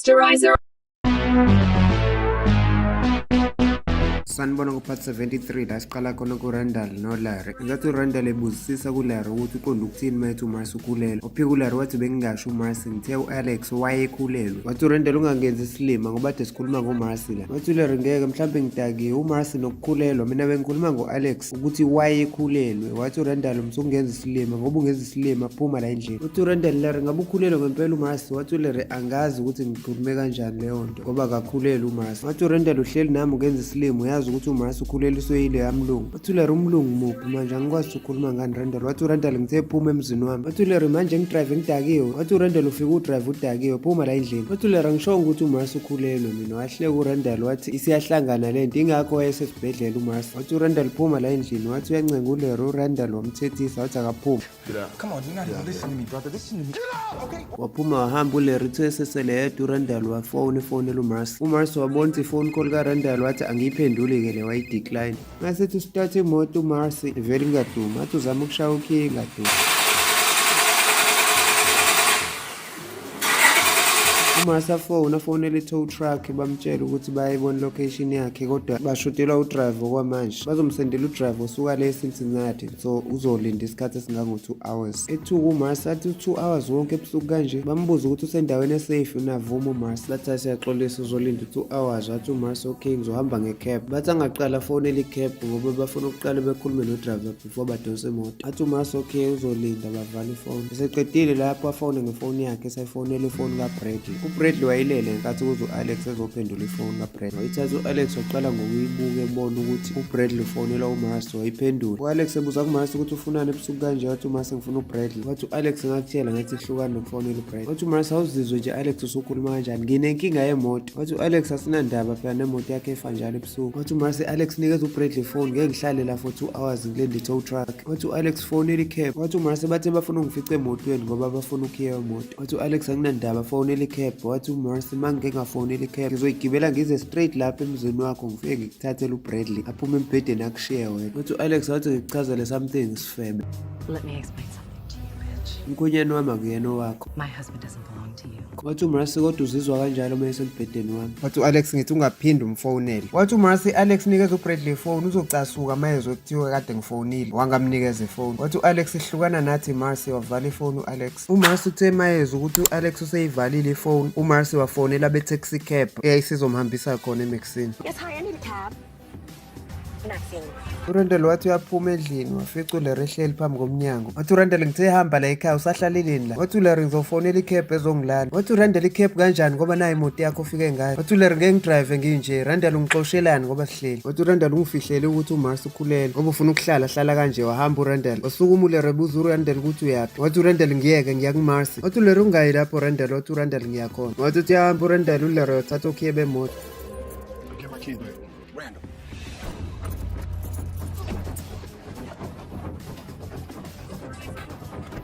Masterizer. Sanibona kuphathi 73 la siqala khona kuRandall noLarry. Ngathi uRandall ebuzisisa kuLarry ukuthi uqonda ukuthini mayethi uMars ukhulelwe. Ophika uLarry wathi bengingasho uMars ngithe uAlex wayekhulelwe. Wathi uRandall ungangenzi isilima ngoba ade sikhuluma ngoMars la. Wathi uLarry ngeke mhlawumbe ngidakiwe uMars nokukhulelwa mina bengikhuluma ngoAlex ukuthi wayekhulelwe. Wathi uRandall msungenza isilima ngoba ungenza isilima phuma la endlini. Wathi uRandall Larry ngabe ukhulelwe ngempela uMars. Wathi uLarry angazi ukuthi ngikhulume kanjani leyo nto ngoba akakhulelwe uMars. Wathi uRandall uhleli nami ungenza isilima uyazi ukuthi uMars ukhuleliswe yile yamlungu. Wathi uLarry umlungu muphi manje angikwazi ukukhuluma ngani Randall. Wathi uRandall ngithe phuma emzini wami. Wathi uLarry manje ngidrive ngidakiwe. Wathi uRandall ufika udrive udakiwe phuma la endlini. Wathi uLarry angishongo ukuthi uMars ukhulelwe mina. Wahleka uRandall wathi isiyahlangana lento ingakho wayesesibhedlela uMars. Wathi uRandall phuma la endlini wathi uyancenga uLarry uRandall wamthethisa wathi akaphuma. Come on, you're not even listening to me, brother. Listen to me. Get up, okay? Waphuma wahamba uLarry uthe sesele yedwa uRandall wafonela uMars. uMars wabona ifone call kaRandall wathi angiyiphenduli-ke le wayidecline. Ngasethi start imoto uMars vele ingaduma wathi uzama ukushaya ukhiye ingaduma. uMars afonela i-tow truck bamtshela ukuthi bayayibona location yakhe kodwa bashutelwa udriver kwamanje. Bazomsendela udriver osuka le eCincinnati so uzolinda isikhathi esingango-2 hours. Ethuka uMars athi 2 hours wonke ebusuku kanje. Bambuza ukuthi usendaweni esafe unavuma uMars. Bathi siyaxolisa uzolinda 2 hours. Wathi uMars okay ngizohamba ngecab. Bathi angaqala afonela icab ngoba bafuna ukuqala bekhulume nodriver before badonse imoto. Athi uMars okay uzolinda bavala ifone. Eseqedile lapho afone ngefoni yakhe esayifonela ifoni kaBradley. uBradley wayilele ngenkathi kuze uAlex ezophendula ifoni kaBradley. Wayithatha uAlex waqala ngokuyibuka ebona ukuthi uBradley ufonela uMars wayiphendula. uAlex ebuza kuMars ukuthi ufunani ebusuku kanje. Wathi uMars ngifuna uBradley. Wathi uAlex ngakutshela ngathi ihlukana nokufonela uBradley. Wathi uMars awuzizwe nje Alex usukhuluma kanjani nginenkinga yemoto. Wathi uAlex asinandaba phela nemoto yakhe efa njalo ebusuku. Wathi uMars Alex nikeza uBradley ifoni ngeke ngihlale la for 2 hours ngilinde i-tow truck. Wathi uAlex fonela icab. Wathi uMars bathe bafuna ungifice emotweni ngoba bafuna ukhiya emoto. Wathi uAlex anginandaba fonela icab. Wathi uMars mangeke ngafonela icab ngizoyigibela ngize straight lapha emzini wakho ngifike ngikuthathele uBradley aphume embhedeni akushiye wena. Wathi uAlex wathi ngikuchazele something sifebe. Let me explain something to you, bitch. Mkhwenyana wami akuyena owakho. My husband doesn't belong to you. Wathi uMars kodwa uzizwa kanjalo uma esembhedeni wami. Wathi uAlex ngithi ungaphinde umfonele. Wathi uMars Alex nikeza uBradley ifoni uzocasuka mayezwe kuthiwa kade ngifonile wangamnikeza ifoni. Wathi uAlex ihlukana nathi Mars wavala ifoni uAlex. uMars uthe mayezwe ukuthi uAlex useyivalile ifoni. uMars wafonela be-taxi cab eyayisizomhambisa khona eMaxine. Yes, hi, I need a cab. Maxine. uRandall wathi uyaphuma endlini wafica uLarry ehleli phambi komnyango. Wathi uRandall ngithe hamba la ekhaya usahlaleleni la. Wathi uLarry ngizofonela icab ezongilala. Wathi uRandall icab kanjani ngoba nayo imoto yakho ufike ngayo. Wathi uLarry ngeke ngidrive nginje. Randall ungixoshelani ngoba sihleli. Wathi uRandall ungifihlele ukuthi uMars ukhulelwe ngoba ufuna ukuhlala kanje wahamba uRandall. Wasukuma uLarry ebuza uRandall ukuthi uyaphi. Wathi uRandall ngiyeke ngiya kuMars. Wathi uLarry ungayi lapho Randall. Wathi uRandall ngiyakhona. Wathi uthi yahamba uRandall uLarry wathatha ukhiye bemoto. Get my keys back. Randall.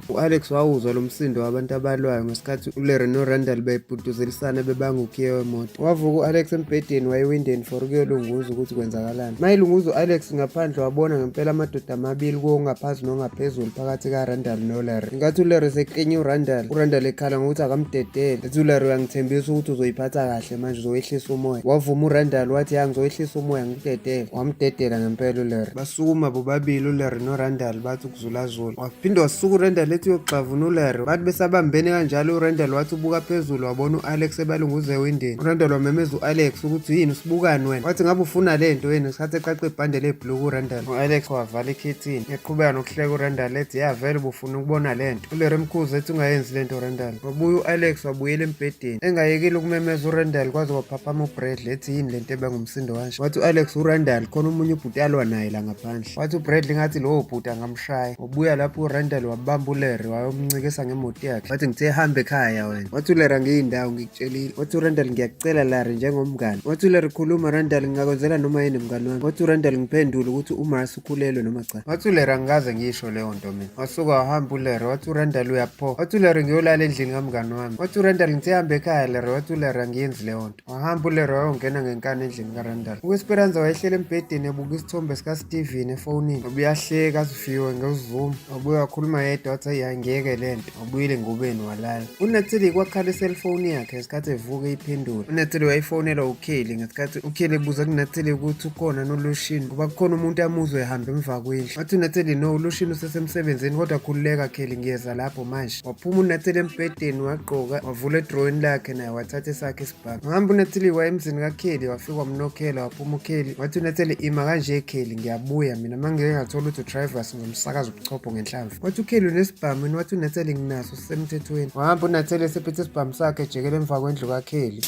uAlex wawuzwa lo msindo wabantu abalwayo ngesikhathi uLarry noRandall bebhuduzelisana bebanga ukhiye wemoto. Wavuka uAlex embhedeni wayewindeni for ukuyolunguza ukuthi kwenzakalani. Mayilunguza uAlex ngaphandle wabona ngempela amadoda amabili kuwo ngaphansi nongaphezulu phakathi kaRandall noLarry. Ingathi uLarry seklinye uRandall ekhala ngokuthi akamdedele. Ethi uLarry uyangithembisa ukuthi uzoyiphatha kahle manje uzoyehlisa umoya. Wavuma uRandall wathi ngizoyehlisa umoya ngikudedele. Wamdedela ngempela uLarry. Basukuma bobabili uLarry noRandall bathi ukuzulazula. Waphinde wasuka uRandall ethi yoxavuna uLarry. Bathi besabambene kanjalo uRandall wathi ubuka phezulu wabona uAlex ebalunguze ewindini. uRandall wamemeza uAlex ukuthi yini usibukani wena. Wathi ngabe ufuna lento wena ngesikhathi eqaqa ibhande lebhlue uRandall. uAlex wavala ikhethini eqhubeka nokuhleka uRandall ethi vele ubufuna ukubona lento. uLarry mkhuze ethi ungayenzi lento uRandall. Wabuya uAlex wabuyela embhedeni engayekile ukumemeza uRandall kwaze waphaphama uBradley ethi yini lento ebangumsindo kanje. Wathi uAlex uRandall khona umunye ubhuti alwa naye la ngaphandle. Wathi uBradley ngathi lowo bhuti angamshaya. Wabuya lapho uRandall wabamba uLarry wayomncikisa ngemoto yakhe. Wathi ngithe hamba ekhaya wena. Wathi uLarry angiyindawo ngikutshelile. Wathi uRandall ngiyacela Larry njengomngane. Wathi uLarry khuluma Randall ngingakwenzela noma yini mngane wami. Wathi uRandall ngiphendule ukuthi uMars ukhulelwe noma cha. Wathi uLarry angikaze ngisho leyo nto mina. Wasuka wahamba uLarry. Wathi uRandall uyapho. Wathi uLarry ngiyolala endlini kamngane wami. Wathi uRandall ngithe hamba ekhaya Larry. Wathi uLarry angiyenzi leyo nto. Wahamba uLarry wayongena ngenkani endlini kaRandall. uEsperanza wayehlele embhedeni ebuka isithombe sikaSteven efonini. Ubuyahleka azifiwe ngezoom. Wabuya wakhuluma yedwa wathi wathi angeke lento wabuyile ngubeni walala. uNatalie kwakhala iselfoni yakhe ngesikhathi evuka iphendula. uNatalie wayifonela uKelly ngesikhathi uKelly ebuza kuNatalie ukuthi ukhona noLucian ngoba kukhona umuntu amuzwe ehamba emva kwendlu. wathi uNatalie no, uLucian usesemsebenzini kodwa khululeka Kelly ngiyeza lapho manje. waphuma uNatalie embhedeni wagqoka wavula edrowini lakhe naye wathatha esakhe isibhamu. wahamba uNatalie waya emzini kaKelly wafika wamnokhela waphuma uKelly wathi uNatalie ima kanje Kelly ngiyabuya mina mangeke ngathola ukuthi udrivers ngizomsakaza ubuchopho ngenhlamvu. wathi uKelly unesibhamu wathi uNatalie nginaso sisemthethweni. wahamba uNatalie esephethe isibhamu sakhe ejekela emva kwendlu kaKelly.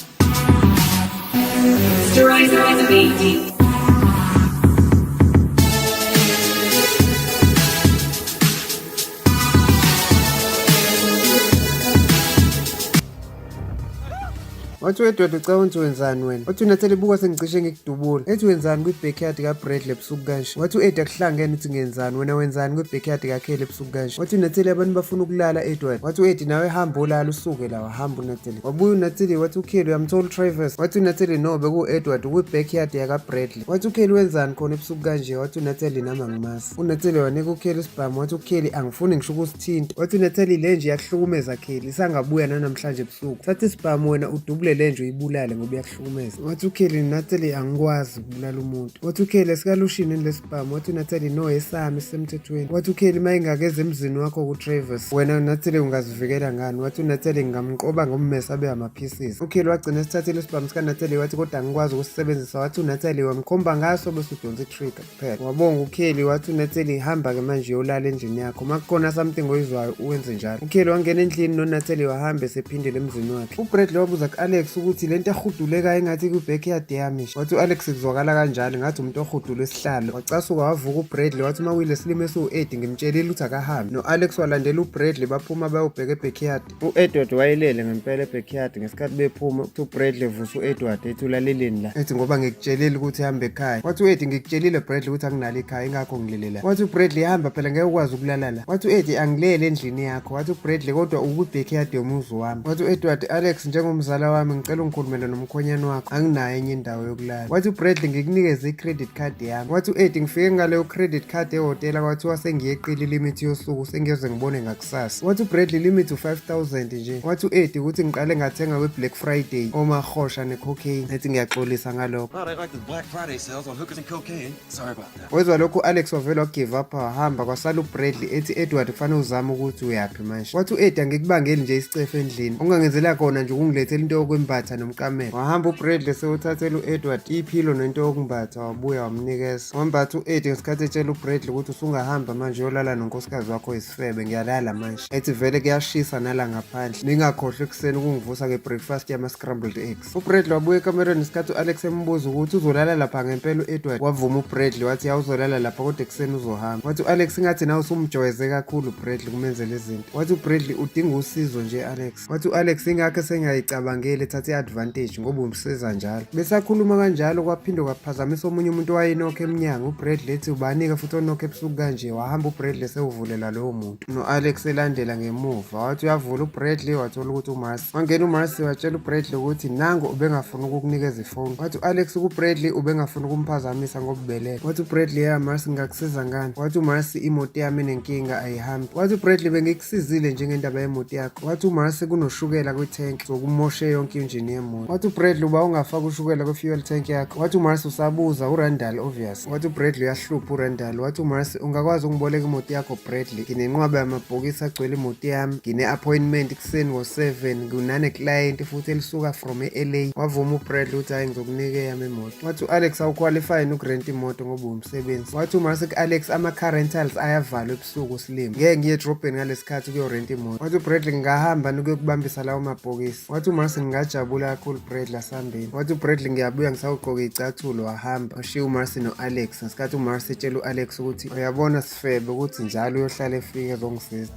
wathi uEdward ucabanga ukuthi wenzani wena? wathi uNatalie buka sengicishe ngikudubula. ethi wenzani kwi-backyard kaBradley ebusuku kanje? wathi u-Ed akuhlangene uthi ngenzani wena wenzani kwi-backyard kaKelly ebusuku kanje? wathi uNatalie abantu bafuna ukulala Edward. wathi u-Ed nawe hamba olala usuke la. wahamba uNatalie. wabuya uNatalie wathi uKelly uyamthola uTravers? wathi uNatalie no, beku-Edward ukwi-backyard yakaBradley. wathi uKelly wenzani khona ebusuku kanje? wathi uNatalie nami angimazi. uNatalie wanika uKelly isibhamu wathi uKelly angifuni ngisho ukusithinta. wathi uNatalie le nje yakuhlukumeza Kelly sangabuya nanamhlanje ebusuku. sathi isibhamu wena udubule le nje uyibulale ngoba iyakuhlukumeza. wathi uKelly Natalie angikwazi ukubulala umuntu. wathi uKelly sikaLucian lesibhamu. wathi uNatalie no, esami esisemthethweni. wathi uKelly mayingakeze emzini wakho kuTravers wena uNatalie ungazivikela ngani? wathi uNatalie ngamqoba ngommesa abe ama-pieces. uKelly wagcina esithathile isibhamu sikaNatalie wathi kodwa angikwazi ukusisebenzisa. wathi uNatalie wamkhomba ngaso bese udonsa i-trigger kuphela. wabonga uKelly wathi uNatalie hamba-ke manje uyolala endlini yakho makukhona something oyizwayo uwenze njalo. uKelly wangena endlini noNatalie wahamba esephindela emzini wakhe. uBradley wabuza ku-Alex ukuthi lento ehuduleka engathi kwi-backyard yami. wathi u-Alex kuzwakala kanjalo ngathi umuntu ohudula isihlalo. wacasuka wavuka uBradley wathi uma kuyile silimo esiwu-8 ngimtshelile ukuthi akahambe. no-Alex walandela uBradley baphuma bayobheka e-backyard. u-Edward wayelele ngempela e-backyard ngesikhathi bephuma uthi uBradley vusa u-Edward ethi ulaleleni la ethi ngoba ngikutshelile ukuthi hambe ekhaya. wathi u-Ed ngikutshelile Bradley ukuthi anginalo ikhaya ingakho ngilele la. wathi uBradley hamba phela ngeke ukwazi ukulala la. wathi u-Ed angilele endlini yakho. wathi uBradley kodwa ukwi-backyard yomuzi wami. wathi u-Edward Alex njengomzala wami ngicela ungikhulumele nomkhonyane wakho anginayo enye indawo yokulala. wathi uBradley ngikunikeze i-credit card yami. wathi u-Ed ngifike ngaleyo credit card ehhotela kwathiwa sengiyeqile ilimit yosuku sengiyoze ngibone ngakusasa. wathi uBradley limit u-5,000 nje. wathi u-Ed ukuthi ngiqale ngathenga kwi-Black Friday omahosha ne-cocaine ethi ngiyaxolisa ngalokho. Thought I liked the Black Friday sales on hookers and cocaine. Sorry about that. wezwa lokhu uAlex wavela wagive up wahamba kwasala uBradley ethi Edward kufanele uzame ukuthi uyaphi manje. wathi u-Ed angikubangeli nje isicefe endlini ungangenzela khona nje ukungilethela into yokwembatha nomkamela. wahamba uBradley sewuthathela u-Edward iphilo nento yokumbatha wabuya wamnikeza. wambatha u-Ed ngesikhathi etshela uBradley ukuthi usungahamba manje uyolala nonkosikazi wakho isifebe ngiyalala manje. ethi vele kuyashisa nala ngaphandle ningakhohlwa ekuseni ukungivusa nge-breakfast yama-scrambled eggs. uBradley wabuya ekamereni ngesikhathi u-Alex embuza ukuthi uzolala lapha ngempela u-Edward. wavuma uBradley wathi awuzolala lapha kodwa ekuseni uzohamba. wathi u-Alex ingathi nawe usumjwayeze kakhulu uBradley kumenzela izinto. wathi uBradley udinga usizo nje Alex. wathi u-Alex ingakho sengayicabangeli ethathe i-advantage ngoba umsiza njalo. besakhuluma kanjalo kwaphinde kwaphazamisa omunye umuntu owayenokho emnyango. uBradley ethi ubanika futhi onokho ebusuku kanje. wahamba uBradley sewuvulela lowo muntu no-Alex elandela ngemuva. wathi uyavula uBradley wathola ukuthi uMarcy. wangena uMarcy watshela uBradley ukuthi nango ubengafuna ukukunikeza ifoni. wathi u-Alex kuBradley ubengafuna ukumphazamisa ngobubeleko. wathi uBradley ya Marcy ngakusiza ngani? wathi uMarcy imoto yami nenkinga ayihambi. wathi uBradley bengikusizile njengendaba yemoto yakho. wathi uMarcy kunoshukela kwi-tank sokumoshe yonke injini yemoto. wathi uBradley uba ungafaka ushukela kwi-fuel tank yakho. wathi uMarcy usabuza uRandall obvious. wathi uBradley uyahlupha uRandall. wathi uMarcy ungakwazi ungiboleka imoto yakho Bradley nginenqwaba yamabhokisi agcwele imoto yami ngine-appointment kuseni ngo-7 nginane-client futhi elisuka from e-LA. wavuma uBradley ukuthi hayi ngizokunika eyami imoto. wathi u-Alex awuqualifyini ukurenta imoto ngoba umsebenzi. wathi uMarcy ku-Alex ama-car rentals ayavalwa ebusuku silimo ngeke ngiye edrobheni ngalesikhathi kuyorenta imoto. wathi uBradley ngingahamba nikuyokubambisa lawo mabhokisi. wathi uMarcy ngingajabula kakhulu Bradley asambeni. wathi uBradley ngiyabuya ngisawugqoke icathulo wahamba washiya uMarcy no-Alex ngesikhathi uMarcy etshela u-Alex ukuthi uyabona sifebe ukuthi njalo uyohlala efike ezongisiza.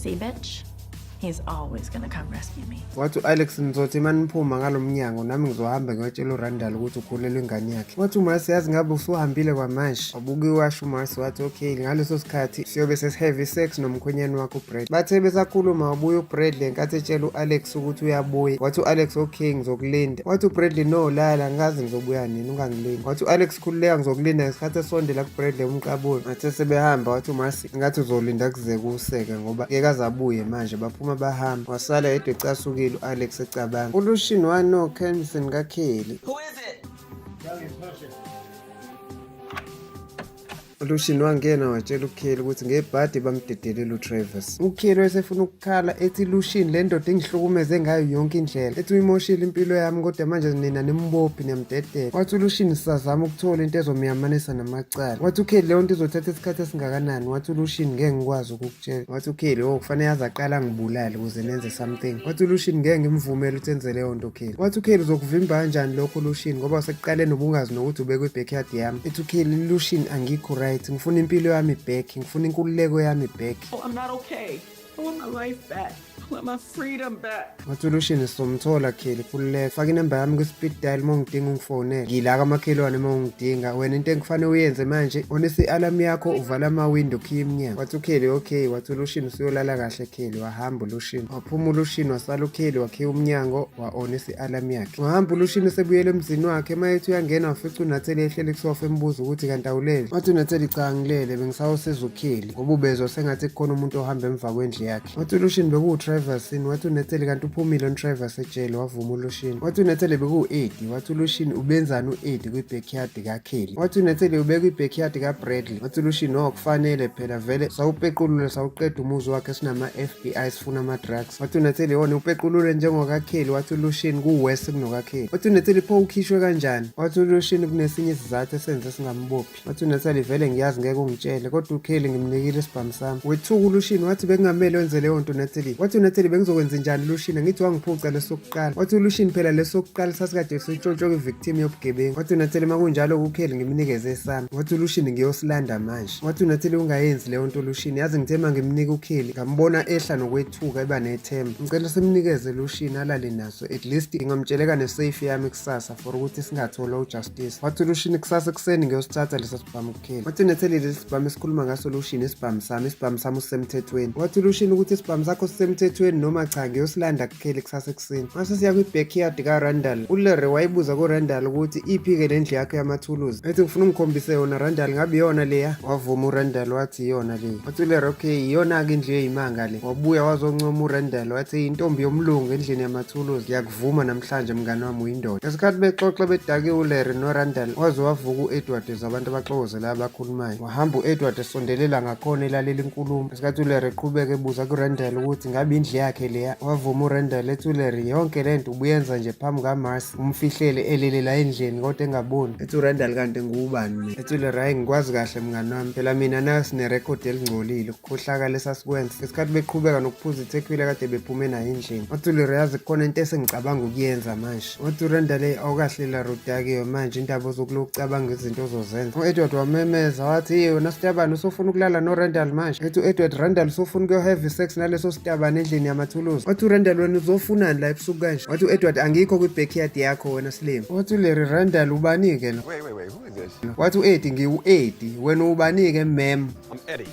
See, bitch? He's always gonna come rescue me. Wathi u-Alex nizothi maniphuma ngalo mnyango nami ngizohamba ngiyotshela uRandall ukuthi ukhulelwe ingane yakhe. Wathi uMarcy yazi ngabe usuhambile kwamanje. Wabuke washo uMarcy wathi okay ngaleso sikhathi siyobe sesihave sex nomkhwenyana wakho uBrad. Bathe besakhuluma wabuya uBradley nkathi etshela u-Alex ukuthi uyabuya. Wathi u-Alex okay ngizokulinda. Wathi uBradley no lala ngazi ngizobuya nini ungangilinda. Wathi u-Alex khululeka ngizokulinda ngesikhathi esondela kuBradley umqabule. Bathe sebehamba wathi uMarcy ngathi uzolinda kuze kuseke ngoba ngeke azabuye manje baphuma bahamba. Wasala yedwa ecasukile u-Alex ecabanga. ULucian wano Kensington kaKelly. Who is it? uLucian wangena watshela uKelly ukuthi ngebhadi bamdedelela uTravis. uKelly wayesefuna ukukhala ethi Lucian le ndoda engihlukumeze ngayo yonke indlela ethi uyimoshile impilo yami kodwa manje nina nimbophi nemdedela. Wathi uLucian sizazama ukuthola into ezomiyamanisa namacala. Wathi uKelly leyo nto izothatha isikhathi esingakanani. Wathi uLucian ngeke ngikwazi ukukutshela. Wathi uKelly kufanele aze aqala ngibulale ukuze nenze something. Wathi uLucian ngeke ngimvumele ukuthi enze leyo nto uKelly. Wathi uKelly uzokuvimba kanjani lokho Lucian ngoba usekuqaleni ubungazi nokuthi ubekwe backyard yami. Ethi uKelly Lucian angikho right ngifuna impilo yami back ngifuna inkululeko yami back. Oh, I'm not okay. I want my life back. I want my freedom back. Wathi uLucian sizomthola Kelly kululeka. Faka inamba yami ku-speed dial uma ungidinga ungifonele. Ngila kamakhelwane uma ungidinga. Wena into engifanele uyenze manje onisa i-alarm yakho uvala ama-window khiya iminyango. Wathi uKelly okay. Wathi uLucian usuyolala kahle Kelly. Wahamba uLucian. Waphuma uLucian wasala uKelly wakhiya umnyango wa-onisa i-alarm yakhe. Wahamba uLucian esebuyele emzini wakhe mayethi uyangena wafica uNatalie ehleli kusofa embuza ukuthi kanti awulele. Wathi uNatalie cha ngilele bengisawusiza uKelly ngoba ubezwa sengathi kukhona umuntu ohamba emva kwendlu yakhe. Wathi uLucian bekuwu-Travis wathi uNatalie kanti uphumile uTravis ejele wavuma uLucian. Wathi uNatalie bekuwu-Eddie. Wathi uLucian ubenzani u-Eddie kwi-backyard kaKelly. Wathi uNatalie ube kwi-backyard kaBradley. Wathi uLucian kufanele phela vele sawupequlule sawuqeda umuzi wakhe sinama-FBI sifuna ama-drugs. Wathi uNatalie wona upequlule njengokaKelly. Wathi uLucian kuwest kunokaKelly. Wathi uNatalie pho ukhishwe kanjani. Wathi uLucian kunesinye isizathu esenze singambophi. Wathi uNatalie vele ngiyazi ngeke ungitshele kodwa uKelly ngimnikile isibhamu sami. Wethuka uLucian wathi bekungamele wenze leyo nto uNatalie. Wathi uNatalie bengizokwenza njani Lucian ngithi wangiphuca lesokuqala. Wathi uLucian phela lesokuqala sasikade sitshotshwe kwi-victim yobugebengu. Wathi uNatalie makunjalo uKelly ngimnikeze esami. Wathi uLucian ngiyosilanda manje. Wathi uNatalie ungayenzi leyo nto Lucian yazi ngithema ngimnika uKelly ngambona ehla nokwethuka eba nethemba. Ngicela simnikeze Lucian alale naso at least ngingamtsheleka nesafe yami kusasa for ukuthi singathola ujustice. Wathi uLucian kusasa kuseni ngiyosithatha leso sibhamu kuKelly. Wathi uNatalie lesi sibhamu esikhuluma ngaso Lucian isibhamu sami usemthethweni. Wathi uLucian ukuthi isibhamu sakho sisemthethweni noma cha ngiyosilanda kuKelly kusasa ekuseni. Mase siya kwi-backyard kaRandall. uLarry wayibuza kuRandall ukuthi iphi-ke le ndlu yakhe yamathuluzi. Ethi ngifuna ungikhombise yona Randall ngabe iyona leya. Wavuma uRandall wathi iyona leya. Wathi uLarry okay iyona-ke indlu yeyimanga le. Wabuya wazoncoma uRandall wathi intombi yomlungu endlini yamathuluzi. Ngiyakuvuma namhlanje mngani wami uyindoda. Ngesikhathi bexoxa bedake uLarry noRandall waze wavuka u-Edward zabantu abaxokozela abakhulumayo. Wahamba u-Edward esondelela ngakhona elalela inkulumo. Ngesikhathi uLarry eqhubeka ebuza kuRandall ukuthi ngabe indlu yakhe leya. Wavuma uRandall ethi uLarry yonke lento ubuyenza nje phambi kaMarcy umfihlele elele la endlini kodwa engaboni. Ethi uRandall kanti ngubani mina. Ethi uLarry hayi ngikwazi kahle mngani wami phela mina nasi nerekhodi elingcolile ukukhohlakala esasikwenza. Ngesikhathi beqhubeka nokuphuza ithekwila kade bephume nayo endlini. Wathi uLarry yazi khona into esengicabanga ukuyenza manje. Wathi uRandall awukahle la rodakiyo manje indaba ozokuloku ucabanga izinto ozozenza. uEdward wamemeza wathi yona sitabane usofuna ukulala noRandall manje. Ethi uEdward Randall usofuna ukuyohave sex naleso sitabane endlini yamathuluzi. Wathi uRandall wena uzofunani la ebusuku kanje. Wathi uEdward angikho kwi-backyard yakho wena Slim. Wathi uLarry Randall ubanike lo. Wait, who is this? Wathi uEddie ngiwu-Eddie wena ubanike ma'am. I'm Eddie.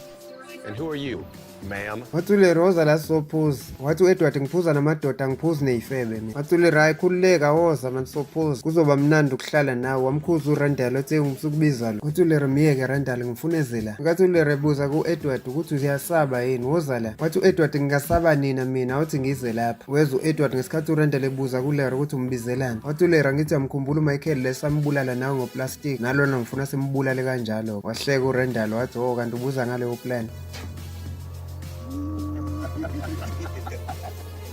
And who are you, ma'am? Wathi uLarry woza la sophuza. Wathi uEdward ngiphuza namadoda ngiphuzi neyifebe mina. Wathi uLarry hayi khululeka woza manje sophuza. Kuzoba mnandi ukuhlala nawe wamkhuza uRandall wathi ngisukubiza lo. Wathi uLarry miyeke Randall ngifuneze la. Ngathi uLarry buza ku-Edward ukuthi uyasaba yini woza la. Wathi uEdward ngingasaba nina mina wathi ngize lapha. Weza uEdward ngesikhathi uRandall ebuza kuLarry ukuthi umbizelani. Wathi uLarry ngithi amkhumbula uMichael lesambulala nawe ngoplastic nalona ngifuna simbulale kanjalo. Wahleka uRandall wathi kanti ubuza ngaleyo plan.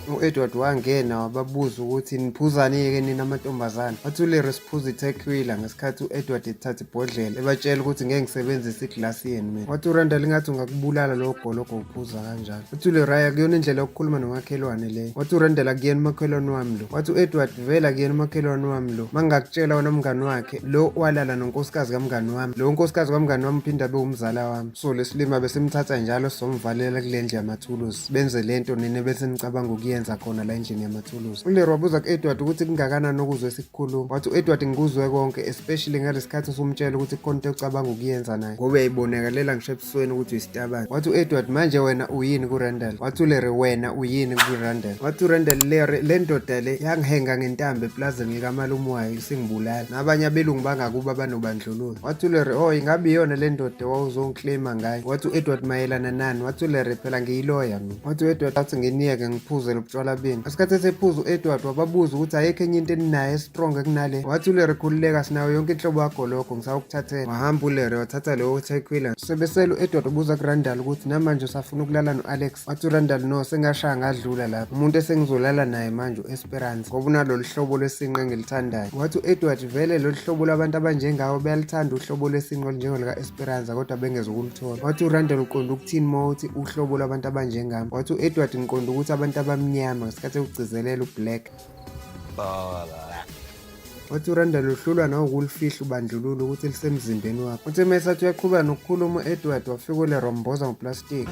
U-Edward wangena wababuza ukuthi niphuzani-ke nina amantombazane. Wathi uLarry siphuza i-tequila ngesikhathi u-Edward ethatha ibhodlela ebatshela ukuthi ngeke ngisebenzise iglasi yeni mina. Wathi uRandall ngathi ungakubulala lowo gologo uphuza kanjalo. Wathi uLeray akuyona indlela yokukhuluma nomakhelwane leyo. Wathi uRandall akuyena umakhelwane wami lo. Wathi u-Edward vele akuyena umakhelwane wami lo. Mangakutshela wona umngani wakhe lo walala nonkosikazi kamngani wami. Lo nkosikazi kamngani wami uphinda abe umzala wami. So lesilima besimthatha njalo somvalela kule ndlu yamathuluzi. Benze lento nina bese nicabanga ukuyenza khona la endlini yamathuluzi. uLeroy wabuza ku-Edward ukuthi kungakanani ukuzwe esikhuluma. Wathi u-Edward ngikuzwe konke, especially ngalesikhathi usumtshela ukuthi khona into ucabanga ukuyenza naye ngoba uyayibonekalela ngisho ebusweni ukuthi uyisitabane. Wathi u-Edward manje wena uyini kuRandall? Wathi uLeroy wena uyini kuRandall? Wathi uRandall le ndoda le yangihenga ngentambo eplazini likamalume wayo isingibulala nabanye abelungu bangakuba banobandlululo. Wathi uLeroy oh ingabe iyona le ndoda wawuzongiklima ngayo? Wathi u-Edward mayelana nani? Wathi uLeroy phela ngiyiloya mina. Wathi u-Edward athi nginiyeke ngiphuze lo butshwala beni. Ngesikhathi esephuza u-Edward wababuza ukuthi ayikho enye into eninayo strong kunale. Wathi uLeroy khululeka sinayo yonke inhlobo yakho lokho ngisawukuthathela. Wahamba uLeroy wathatha leyo tequila. Sebesele u-Edward ubuza kuRandall ukuthi namanje usafuna ukulala no-Alex. Wathi uRandall no sengashaya ngadlula lapha. Umuntu esengizolala naye manje u-Esperance ngoba unalolu hlobo lwesinqe engilithandayo. Wathi u-Edward vele lolu hlobo labantu abanjengawo bayalithanda uhlobo lwesinqe olunjengolika Esperance kodwa bengeza ukulithola. Wathi uRandall uqonda ukuthini mawuthi uhlobo labantu abanjengami? Wathi u-Edward ngiqonda ukuthi abantu abamnyama ngesikhathi ukugcizelela ublack. Wathi uRandall uhlulwa nawukulifihla ubandlululo ukuthi lisemzimbeni wakho. Uthi mesathi uyaqhubeka nokukhuluma u-Edward wafika uLeromboza ngoplastiki.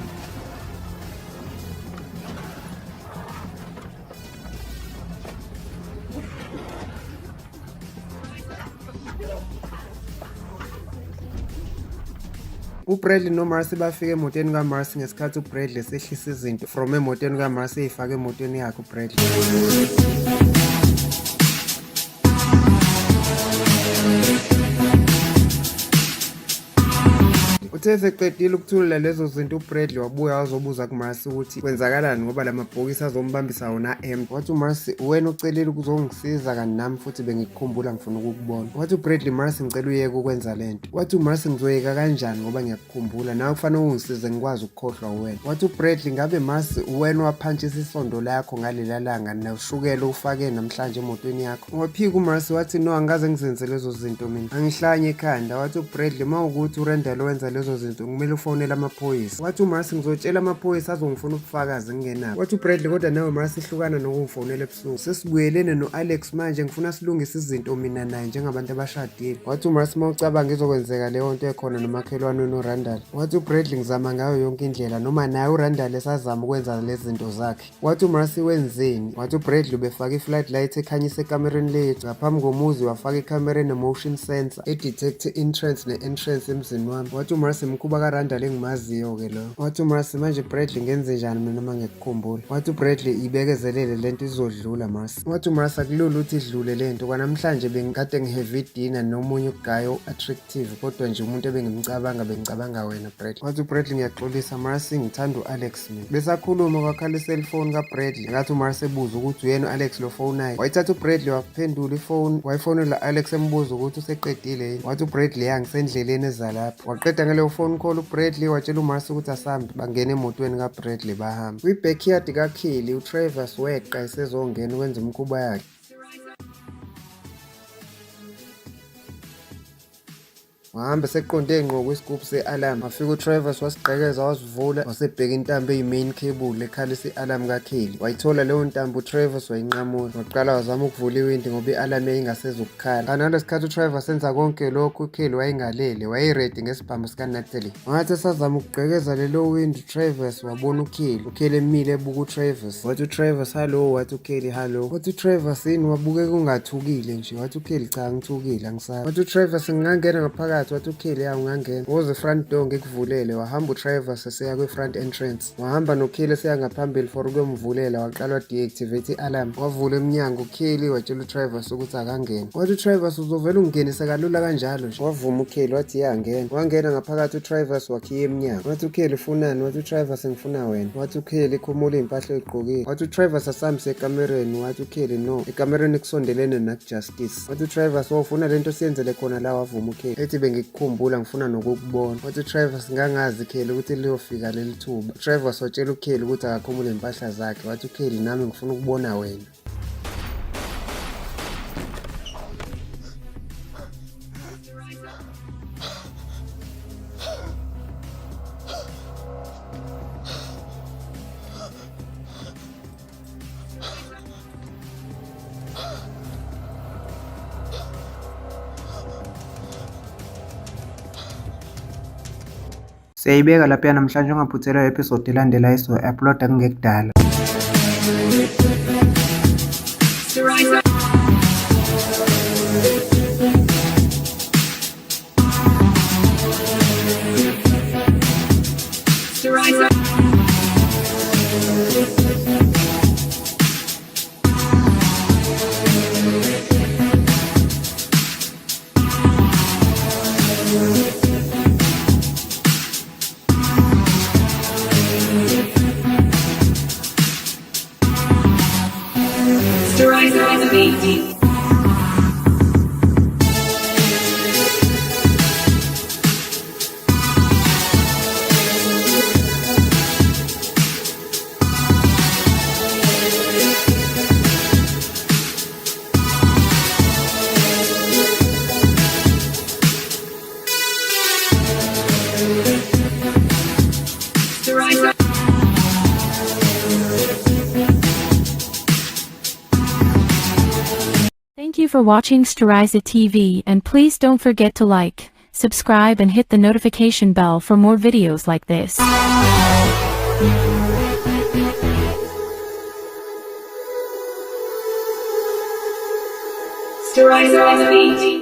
uBradley noMarcy bafika emotweni kaMarcy ngesikhathi uBradley sehlisa izinto from emotweni kaMarcy eyifaka emotweni yakhe uBradley. Uthe seqedile ukuthulula lezo zinto uBradley wabuya wazobuza kuMarcy ukuthi kwenzakalani ngoba lamabhokisi azombambisa wona empty. Wathi uMarcy wena ucelile ukuzongisiza kanti nami futhi bengikukhumbula ngifuna ukukubona. Wathi uBradley Marcy ngicela uyeke ukwenza lento. Wathi uMarcy ngizoyeka kanjani ngoba ngiyakukhumbula nawe kufanele ungisize ngikwazi ukukhohlwa wena. Wathi uBradley ngabe Marcy wena waphantshisa isondo lakho ngalela langa nawushukela ufake namhlanje emotweni yakho? Waphika uMarcy wathi no angikaze ngizenze lezo zinto mina angihlanye ekhanda. Wathi uBradley mawukuthi uRandall wenza lezo zinto kumele ufonele amaphoyisa. Wathi uMarcy ngizotshela amaphoyisa azongifuna ubufakazi ngingenabo. Wathi uBradley kodwa nawe Marcy hlukana nokungifonela ebusuku sesibuyelene no-Alex manje ngifuna silungise izinto mina naye njengabantu abashadile. Wathi uMarcy mawucabanga izokwenzeka leyo nto ekhona nomakhelwane noRandall. Wathi uBradley ngizama ngayo yonke indlela noma naye uRandall esazama ukwenza lezi zinto zakhe. Wathi uMarcy wenzeni? Wathi uBradley ubefaka i-flight light ekhanyisa ekamereni lethu ngaphambi komuzi wafaka ikhamera ene-motion sensor edetecte entrance ne-entrance emzini wami. Wathi uMarcy mkhuba kaRandall engimaziyo-ke lo. Wathi uMarcy manje Bradley ngenze njani mina uma ngikukhumbula? Wathi uBradley ibekezelele lento izodlula Marcy. Wathi uMarcy akulula ukuthi idlule lento kwanamhlanje bengikade ngihave dinner nomunye ugayo attractive kodwa nje umuntu bengicabanga wena Bradley. Wathi uBradley ngiyaxolisa Marcy ngithanda u-Alex mina. Besakhuluma kwakhala i-cellphone kaBradley ngathi uMarcy ebuza ukuthi uyena u-Alex lo fonayo. Wayithatha uBradley waphendula ifone wayifonela Alex embuza ukuthi useqedile yini. Wathi uBradley yangisendleleni eza lapho. Waqeda ngaleyo phone call uBradley watshela uMarcy ukuthi asambe bangena emotweni kaBradley bahamba. Kwi-backyard kaKelly uTravis weqa esezongena ukwenza umkhuba yakhe. Wahamba seqonde ngqo kwisigubhu se-alarm wafika uTravis wasigqekeza wasivula wasebheka intambo eyi-main cable ekhalisa i-alarm kaKelly. Wayithola leyo ntambo uTravis wayinqamula waqala wazama ukuvula iwindi ngoba i-alarm yayingaseza ukukhala. Kanti ngalesi sikhathi uTravis enza konke lokhu uKelly wayengalele wayeredi ngesibhamu sikaNatalie. Wangathi esazama ukugqekeza lelo windi uTravis wabona uKelly emile ebuka uTravis. Wathi uTravis hello. Wathi uKelly hello. Wathi uTravis yini wabukeka ungathukile nje? Wathi uKelly cha ngithukile angisabi. Wathi uTravis ngingangena ngaphakathi? Wathi uKelly ungangena. Woze front door ngikuvulele. Wahamba uTravis eseya kwi-front entrance. Wahamba noKelly eseya ngaphambili for ukuyomvulela waqala wa-deactivate i-alarm. Wavula emnyango uKelly watshela uTravis ukuthi akangena. Wathi uTravis uzovela ungenise kalula kanjalo nje? Wavuma uKelly wathi yangena. Wangena ngaphakathi uTravis wakhiya emnyango. Wathi uKelly ufunani? Wathi uTravis ngifuna wena. Wathi uKelly khumula impahla oyigqokile. Wathi uTravis asambise ekamereni. Wathi uKelly no ekamereni kusondelene nakuJustice. Wathi uTravis wofuna lento siyenzele khona la wavuma uKelly. Ethi ngihambe ngikukhumbula ngifuna nokukubona. Wathi uTrevor singangazi Kelly ukuthi liyofika leli thuba. Trevor sotshela uKelly ukuthi akakhumule impahla zakhe. Wathi uKelly nami ngifuna ukubona wena. Siyayibeka lapha namhlanje ungaphuthelwa episode elandelayo uploada kungekudala. Thank you for watching Styriza TV, and please don't forget to like, subscribe and hit the notification bell for more videos like this. Styriza TV.